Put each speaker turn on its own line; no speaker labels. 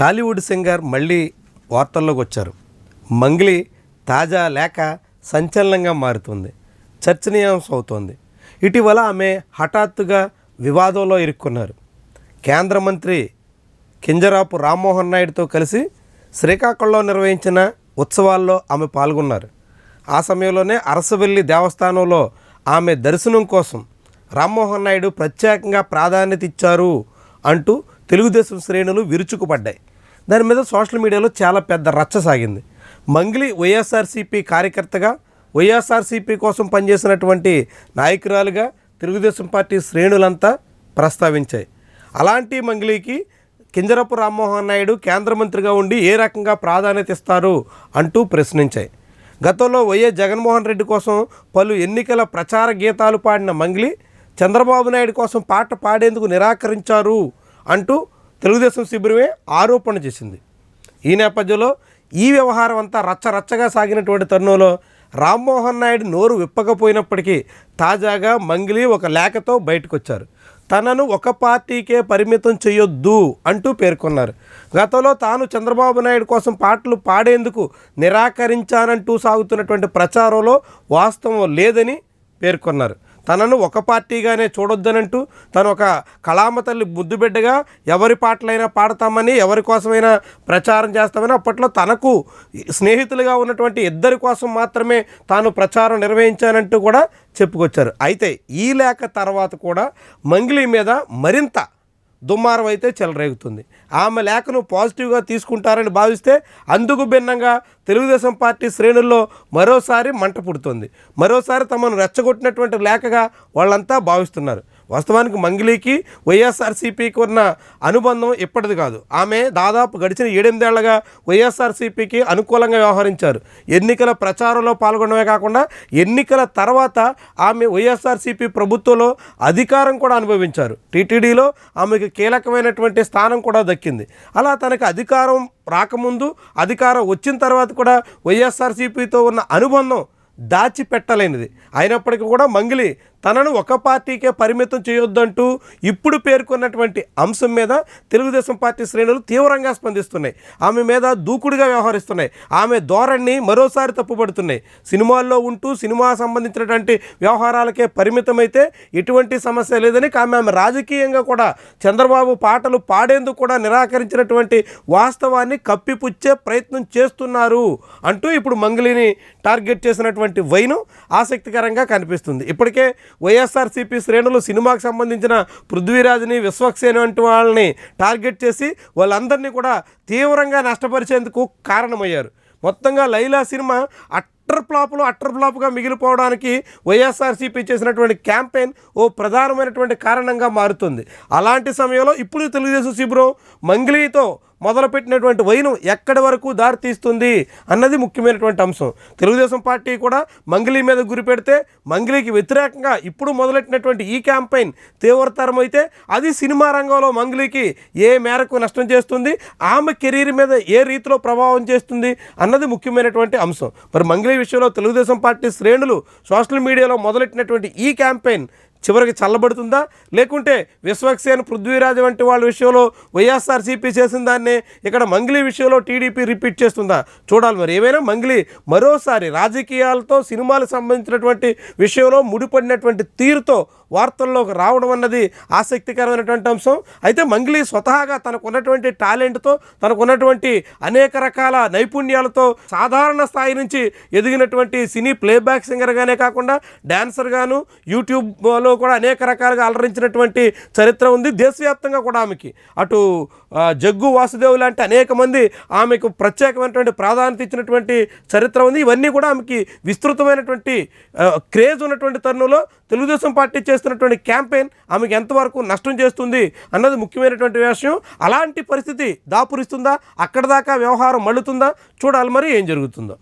Tollywood singer మళ్ళీ వార్తల్లోకి వచ్చారు. మంగ్లీ తాజా లేఖ సంచలనంగా మారుతుంది, చర్చనీయాంశం అవుతోంది. ఇటీవల ఆమె హఠాత్తుగా వివాదంలో ఇరుక్కున్నారు. కేంద్ర మంత్రి కింజరాపు రామ్మోహన్ నాయుడుతో కలిసి శ్రీకాకుళంలో నిర్వహించిన ఉత్సవాల్లో ఆమె పాల్గొన్నారు. ఆ సమయంలోనే అరసవెల్లి దేవస్థానంలో ఆమె దర్శనం కోసం రామ్మోహన్ నాయుడు ప్రత్యేకంగా ప్రాధాన్యత ఇచ్చారు అంటూ తెలుగుదేశం శ్రేణులు విరుచుకుపడ్డాయి. దాని మీద సోషల్ మీడియాలో చాలా పెద్ద రచ్చ సాగింది. మంగ్లీ వైఎస్ఆర్సీపీ కార్యకర్తగా, వైఎస్ఆర్సీపీ కోసం పనిచేసినటువంటి నాయకురాలుగా తెలుగుదేశం పార్టీ శ్రేణులంతా ప్రస్తావించాయి. అలాంటి మంగ్లీకి కింజరపు రామ్మోహన్ నాయుడు కేంద్ర మంత్రిగా ఉండి ఏ రకంగా ప్రాధాన్యత ఇస్తారు అంటూ ప్రశ్నించాయి. గతంలో వైఎస్ జగన్మోహన్ రెడ్డి కోసం పలు ఎన్నికల ప్రచార గీతాలు పాడిన మంగ్లీ చంద్రబాబు నాయుడు కోసం పాట పాడేందుకు నిరాకరించారు అంటూ తెలుగుదేశం శిబిరమే ఆరోపణ చేసింది. ఈ నేపథ్యంలో ఈ వ్యవహారం అంతా రచ్చరచ్చగా సాగినటువంటి తరుణంలో రామ్మోహన్ నాయుడు నోరు విప్పకపోయినప్పటికీ తాజాగా మంగ్లీ ఒక లేఖతో బయటకు వచ్చారు. తనను ఒక పార్టీకే పరిమితం చేయొద్దు అంటూ పేర్కొన్నారు. గతంలో తాను చంద్రబాబు నాయుడు కోసం పాటలు పాడేందుకు నిరాకరించానంటూ సాగుతున్నటువంటి ప్రచారంలో వాస్తవం లేదని పేర్కొన్నారు. తనను ఒక పార్టీగానే చూడొద్దనంటూ తను ఒక కళామ తల్లి ముద్దుబిడ్డగా ఎవరి పాటలైనా పాడతామని, ఎవరి కోసమైనా ప్రచారం చేస్తామని, అప్పట్లో తనకు స్నేహితులుగా ఉన్నటువంటి ఇద్దరి కోసం మాత్రమే తాను ప్రచారం నిర్వహించానంటూ కూడా చెప్పుకొచ్చారు. అయితే ఈ లేఖ తర్వాత కూడా మంగ్లీ మీద మరింత దుమారం అయితే చెలరేగుతుంది. ఆమె లేఖను పాజిటివ్గా తీసుకుంటారని భావిస్తే అందుకు భిన్నంగా తెలుగుదేశం పార్టీ శ్రేణుల్లో మరోసారి మంట పుడుతుంది. మరోసారి తమను రెచ్చగొట్టినటువంటి లేఖగా వాళ్ళంతా భావిస్తున్నారు. వాస్తవానికి మంగ్లీకి వైఎస్ఆర్సీపీకి ఉన్న అనుబంధం ఇప్పటిది కాదు. ఆమె దాదాపు గడిచిన 7 ఏళ్లుగా వైఎస్ఆర్సీపీకి అనుకూలంగా వ్యవహరించారు. ఎన్నికల ప్రచారంలో పాల్గొనడమే కాకుండా ఎన్నికల తర్వాత ఆమె వైఎస్ఆర్సీపీ ప్రభుత్వంలో అధికారం కూడా అనుభవించారు. టీటీడీలో ఆమెకు కీలకమైనటువంటి స్థానం కూడా దక్కింది. అలా తనకు అధికారం రాకముందు, అధికారం వచ్చిన తర్వాత కూడా వైఎస్ఆర్సీపీతో ఉన్న అనుబంధం దాచిపెట్టలేనిది. అయినప్పటికీ కూడా మంగ్లీ తనను ఒక పార్టీకే పరిమితం చేయొద్దంటూ ఇప్పుడు పేర్కొన్నటువంటి అంశం మీద తెలుగుదేశం పార్టీ శ్రేణులు తీవ్రంగా స్పందిస్తున్నాయి. ఆమె మీద దూకుడుగా వ్యవహరిస్తున్నాయి. ఆమె ధోరణి మరోసారి తప్పుపడుతున్నాయి. సినిమాల్లో ఉంటూ సినిమా సంబంధించినటువంటి వ్యవహారాలకే పరిమితమైతే ఎటువంటి సమస్య లేదని, ఆమె రాజకీయంగా కూడా చంద్రబాబు పాటలు పాడేందుకు కూడా నిరాకరించినటువంటి వాస్తవాన్ని కప్పిపుచ్చే ప్రయత్నం చేస్తున్నారు అంటూ ఇప్పుడు మంగ్లీని టార్గెట్ చేసినటువంటి వైనం ఆసక్తికరంగా కనిపిస్తుంది. ఇప్పటికే వైఎస్ఆర్సీపీ శ్రేణులు సినిమాకు సంబంధించిన పృథ్వీరాజ్ని, విశ్వక్సేన్ వంటి వాళ్ళని టార్గెట్ చేసి వాళ్ళందరినీ కూడా తీవ్రంగా నష్టపరిచేందుకు కారణమయ్యారు. మొత్తంగా లైలా సినిమా అట్టర్ ఫ్లాప్గా మిగిలిపోవడానికి వైఎస్ఆర్సీపీ చేసినటువంటి క్యాంపెయిన్ ఓ ప్రధానమైనటువంటి కారణంగా మారుతుంది. అలాంటి సమయంలో ఇప్పుడు తెలుగుదేశం శిబిరం మంగ్లీతో మొదలుపెట్టినటువంటి వైనం ఎక్కడి వరకు దారితీస్తుంది అన్నది ముఖ్యమైనటువంటి అంశం. తెలుగుదేశం పార్టీ కూడా మంగ్లీ మీద గురిపెడితే మంగ్లీకి వ్యతిరేకంగా ఇప్పుడు మొదలెట్టినటువంటి ఈ క్యాంపెయిన్ తీవ్రతరమైతే అది సినిమా రంగంలో మంగ్లీకి ఏ మేరకు నష్టం చేస్తుంది, ఆమె కెరీర్ మీద ఏ రీతిలో ప్రభావం చేస్తుంది అన్నది ముఖ్యమైనటువంటి అంశం. మరి మంగ్లీ విషయంలో తెలుగుదేశం పార్టీ శ్రేణులు సోషల్ మీడియాలో మొదలెట్టినటువంటి ఈ క్యాంపెయిన్ చివరికి చల్లబడుతుందా, లేకుంటే విశ్వక్సేన్, పృథ్వీరాజ్ వంటి వాళ్ళ విషయంలో వైఎస్ఆర్సీపీ చేసిన దాన్నే ఇక్కడ మంగ్లీ విషయంలో టీడీపీ రిపీట్ చేస్తుందా చూడాలి. మరి ఏమైనా మంగ్లీ మరోసారి రాజకీయాలతో సినిమాలకు సంబంధించినటువంటి విషయంలో ముడిపడినటువంటి తీరుతో వార్తల్లోకి రావడం అన్నది ఆసక్తికరమైనటువంటి అంశం. అయితే మంగ్లీ స్వతహాగా తనకున్నటువంటి టాలెంట్తో, తనకున్నటువంటి అనేక రకాల నైపుణ్యాలతో సాధారణ స్థాయి నుంచి ఎదిగినటువంటి సినీ ప్లేబ్యాక్ సింగర్గానే కాకుండా డాన్సర్గాను, యూట్యూబ్లో కూడా అనేక రకాలుగా అలరించినటువంటి చరిత్ర ఉంది. దేశవ్యాప్తంగా కూడా ఆమెకి అటు జగ్గు వాసుదేవ్ లాంటి అనేక మంది ఆమెకు ప్రత్యేకమైనటువంటి ప్రాధాన్యత ఇచ్చినటువంటి చరిత్ర ఉంది. ఇవన్నీ కూడా ఆమెకి విస్తృతమైనటువంటి క్రేజ్ ఉన్నటువంటి తరుణంలో తెలుగుదేశం పార్టీ చేస్తున్నటువంటి క్యాంపెయిన్ ఆమెకు ఎంతవరకు నష్టం చేస్తుంది అన్నది ముఖ్యమైనటువంటి విషయం. అలాంటి పరిస్థితి దాపురిస్తుందా, అక్కడ దాకా వ్యవహారం మళ్ళుతుందా చూడాలి మరి ఏం జరుగుతుందో.